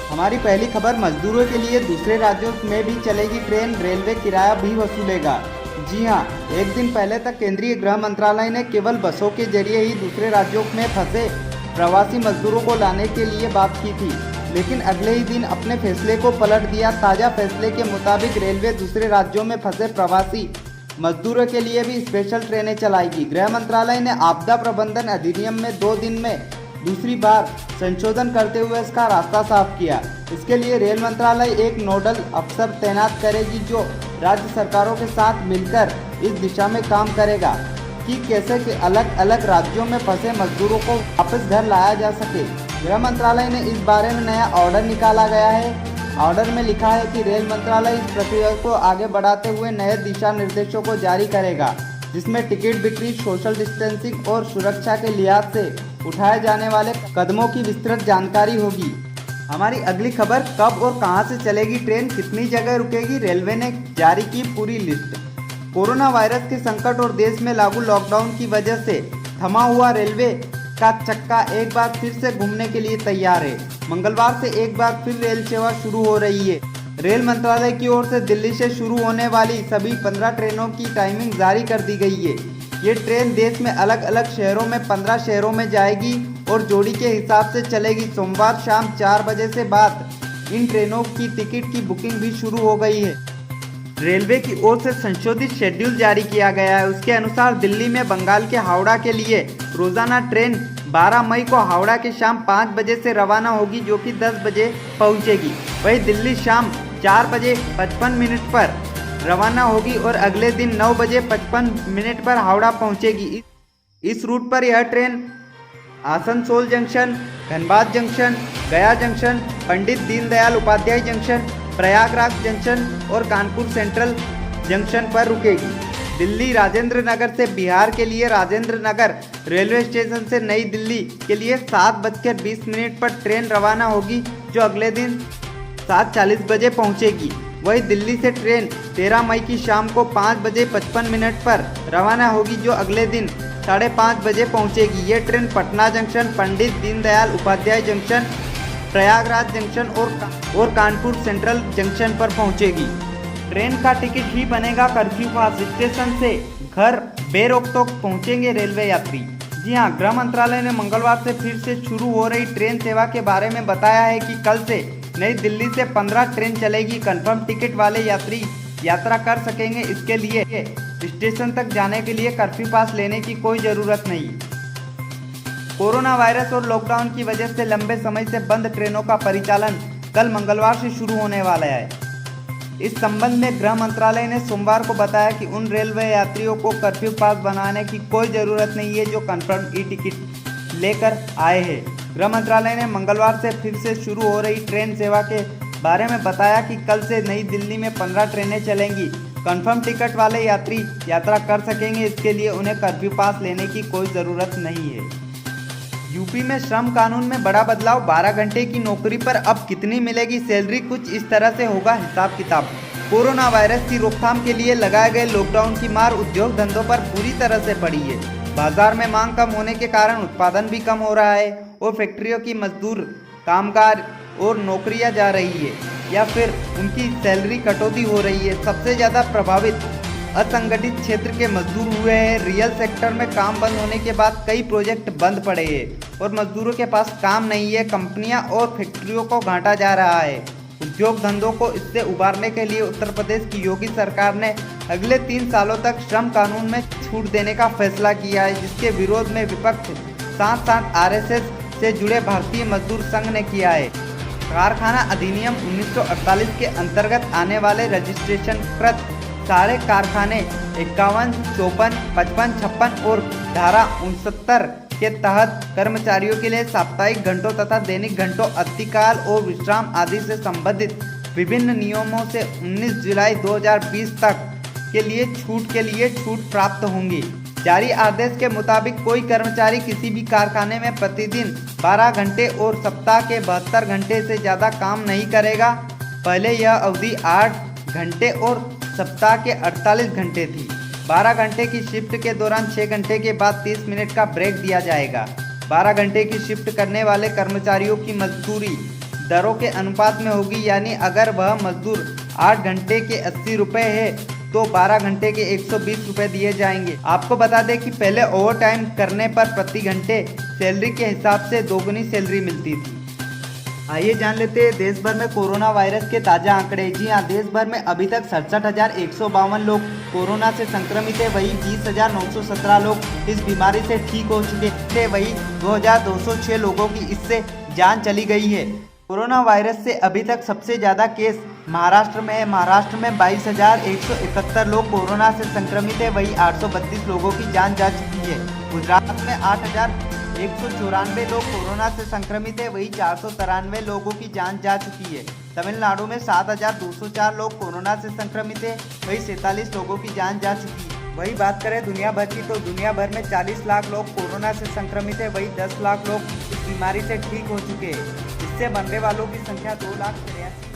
हमारी पहली खबर, मजदूरों के लिए दूसरे राज्यों में भी चलेगी ट्रेन, रेलवे किराया भी वसूलेगा। जी हां, एक दिन पहले तक केंद्रीय गृह मंत्रालय ने केवल बसों के जरिए ही दूसरे राज्यों में फंसे प्रवासी मजदूरों को लाने के लिए बात की थी, लेकिन अगले ही दिन अपने फैसले को पलट दिया। ताज़ा फैसले के मुताबिक रेलवे दूसरे राज्यों में फंसे प्रवासी मजदूरों के लिए भी स्पेशल ट्रेनें चलाएगी। गृह मंत्रालय ने आपदा प्रबंधन अधिनियम में 2 दिन में दूसरी बार संशोधन करते हुए इसका रास्ता साफ किया। इसके लिए रेल मंत्रालय एक नोडल अफसर तैनात करेगी जो राज्य सरकारों के साथ मिलकर इस दिशा में काम करेगा कि कैसे के अलग अलग राज्यों में फंसे मजदूरों को वापस घर लाया जा सके। गृह मंत्रालय ने इस बारे में नया ऑर्डर निकाला गया है। ऑर्डर में लिखा है कि रेल मंत्रालय इस प्रक्रिया को आगे बढ़ाते हुए नए दिशा निर्देशों को जारी करेगा, जिसमें टिकट बिक्री, सोशल डिस्टेंसिंग और सुरक्षा के लिहाज से उठाए जाने वाले कदमों की विस्तृत जानकारी होगी। हमारी अगली खबर, कब और कहां से चलेगी ट्रेन, कितनी जगह रुकेगी, रेलवे ने जारी की पूरी लिस्ट। कोरोना वायरस के संकट और देश में लागू लॉकडाउन की वजह से थमा हुआ रेलवे का चक्का एक बार फिर से घूमने के लिए तैयार है। मंगलवार से एक बार फिर रेल सेवा शुरू हो रही है। रेल मंत्रालय की ओर से दिल्ली से शुरू होने वाली सभी 15 ट्रेनों की टाइमिंग जारी कर दी गई है। ये ट्रेन देश में अलग अलग शहरों में 15 शहरों में जाएगी और जोड़ी के हिसाब से चलेगी। सोमवार शाम 4 बजे से बाद इन ट्रेनों की टिकट की बुकिंग भी शुरू हो गई है। रेलवे की ओर से संशोधित शेड्यूल जारी किया गया है। उसके अनुसार दिल्ली में बंगाल के हावड़ा के लिए रोजाना ट्रेन 12 मई को हावड़ा के शाम 5 बजे से रवाना होगी, जो कि 10 बजे पहुंचेगी। वहीं दिल्ली शाम 4 बजे 55 मिनट पर रवाना होगी और अगले दिन 9 बजे 55 मिनट पर हावड़ा पहुंचेगी। इस रूट पर यह train Asansol junction, Dhanbad junction, गया junction, Pandit Deendayal Upadhyay junction, Prayagraj junction और कानपुर सेंट्रल जंक्शन पर रुकेगी। दिल्ली राजेंद्र नगर से बिहार के लिए राजेंद्र नगर रेलवे स्टेशन से नई दिल्ली के लिए 7:20 पर ट्रेन रवाना होगी, जो अगले दिन 7:40 बजे पहुंचेगी। वहीं दिल्ली से ट्रेन 13 मई की शाम को 5:55 पर रवाना होगी, जो अगले दिन 5:30 बजे पहुंचेगी। ये train Patna junction, Pandit Deendayal Upadhyay junction, Prayagraj junction और कानपुर सेंट्रल जंक्शन पर पहुंचेगी। ट्रेन का टिकट ही बनेगा कर्फ्यू पास। स्टेशन से घर बेरोक-टोक पहुंचेंगे रेलवे यात्री। जी हां, गृह मंत्रालय ने मंगलवार से फिर से शुरू हो रही ट्रेन सेवा के बारे में बताया है कि कल से नई दिल्ली से 15 ट्रेन चलेगी। कंफर्म टिकट वाले यात्री यात्रा कर सकेंगे। इसके लिए स्टेशन तक जाने के लिए कर्फ्यू पास लेने की कोई ज़रूरत नहीं। कोरोना वायरस और लॉकडाउन की वजह से लंबे समय से बंद ट्रेनों का परिचालन कल मंगलवार से शुरू होने वाला है। इस संबंध में गृह मंत्रालय ने सोमवार को बताया कि उन रेलवे यात्रियों को कर्फ्यू पास बनाने की कोई ज़रूरत नहीं है जो कंफर्म ई टिकट लेकर आए हैं। गृह मंत्रालय ने मंगलवार से फिर से शुरू हो रही ट्रेन सेवा के बारे में बताया कि कल से नई दिल्ली में 15 ट्रेनें चलेंगी। कंफर्म टिकट वाले यात्री यात्रा कर सकेंगे। इसके लिए उन्हें कर्फ्यू पास लेने की कोई ज़रूरत नहीं है। यूपी में श्रम कानून में बड़ा बदलाव। 12 घंटे की नौकरी पर अब कितनी मिलेगी सैलरी, कुछ इस तरह से होगा हिसाब किताब। कोरोना वायरस की रोकथाम के लिए लगाए गए लॉकडाउन की मार उद्योग धंधों पर पूरी तरह से पड़ी है। बाजार में मांग कम होने के कारण उत्पादन भी कम हो रहा है और फैक्ट्रियों की मजदूर, कामगार और नौकरियां जा रही है या फिर उनकी सैलरी कटौती हो रही है। सबसे ज़्यादा प्रभावित असंगठित क्षेत्र के मजदूर हुए हैं। रियल सेक्टर में काम बंद होने के बाद कई प्रोजेक्ट बंद पड़े हैं और मजदूरों के पास काम नहीं है। कंपनियां और फैक्ट्रियों को घाटा जा रहा है। उद्योग धंधों को इससे उबारने के लिए उत्तर प्रदेश की योगी सरकार ने अगले 3 सालों तक श्रम कानून में छूट देने का फैसला किया है, जिसके विरोध में विपक्ष साथ साथ RSS से जुड़े भारतीय मजदूर संघ ने किया है। कारखाना अधिनियम 1948 के अंतर्गत आने वाले रजिस्ट्रेशन कृत सारे कारखाने 51, 54, 55, 56 और धारा 69 के तहत कर्मचारियों के लिए साप्ताहिक घंटों तथा दैनिक घंटों, अतिकाल और विश्राम आदि से संबंधित विभिन्न नियमों से 19 जुलाई 2020 तक के लिए छूट प्राप्त होंगी। जारी आदेश के मुताबिक कोई कर्मचारी किसी भी कारखाने में प्रतिदिन 12 घंटे और सप्ताह के 72 घंटे से ज़्यादा काम नहीं करेगा। पहले यह अवधि 8 घंटे और सप्ताह के 48 घंटे थी। 12 घंटे की शिफ्ट के दौरान 6 घंटे के बाद 30 मिनट का ब्रेक दिया जाएगा। 12 घंटे की शिफ्ट करने वाले कर्मचारियों की मजदूरी दरों के अनुपात में होगी, यानी अगर वह मजदूर 8 घंटे के 80 रुपये है तो 12 घंटे के 120 रुपये दिए जाएंगे। आपको बता दें कि पहले ओवर टाइम करने पर प्रति घंटे सैलरी के हिसाब से दोगुनी सैलरी मिलती थी। आइए जान लेते हैं देश भर में कोरोना वायरस के ताज़ा आंकड़े। जी हाँ, देश भर में अभी तक 67,152 लोग कोरोना से संक्रमित है। वहीं 20,917 लोग इस बीमारी से ठीक हो चुके थे। वहीं 2,206 लोगों की इससे जान चली गई है। कोरोना वायरस से अभी तक सबसे ज़्यादा केस महाराष्ट्र में है। महाराष्ट्र में 22,171 लोग कोरोना से संक्रमित है। वहीं 832 लोगों की जान जा चुकी है। गुजरात में 8,194 लोग कोरोना से संक्रमित है। वहीं 493 लोगों की जान जा चुकी है। तमिलनाडु में 7,204 लोग कोरोना से संक्रमित है। वहीं 47 लोगों की जान जा चुकी है। वही बात करें दुनिया भर की, तो दुनिया भर में 40 लाख लोग कोरोना से संक्रमित है। वहीं 10 लाख लोग इस बीमारी से ठीक हो चुके हैं। इससे मरने वालों की संख्या 2,83,000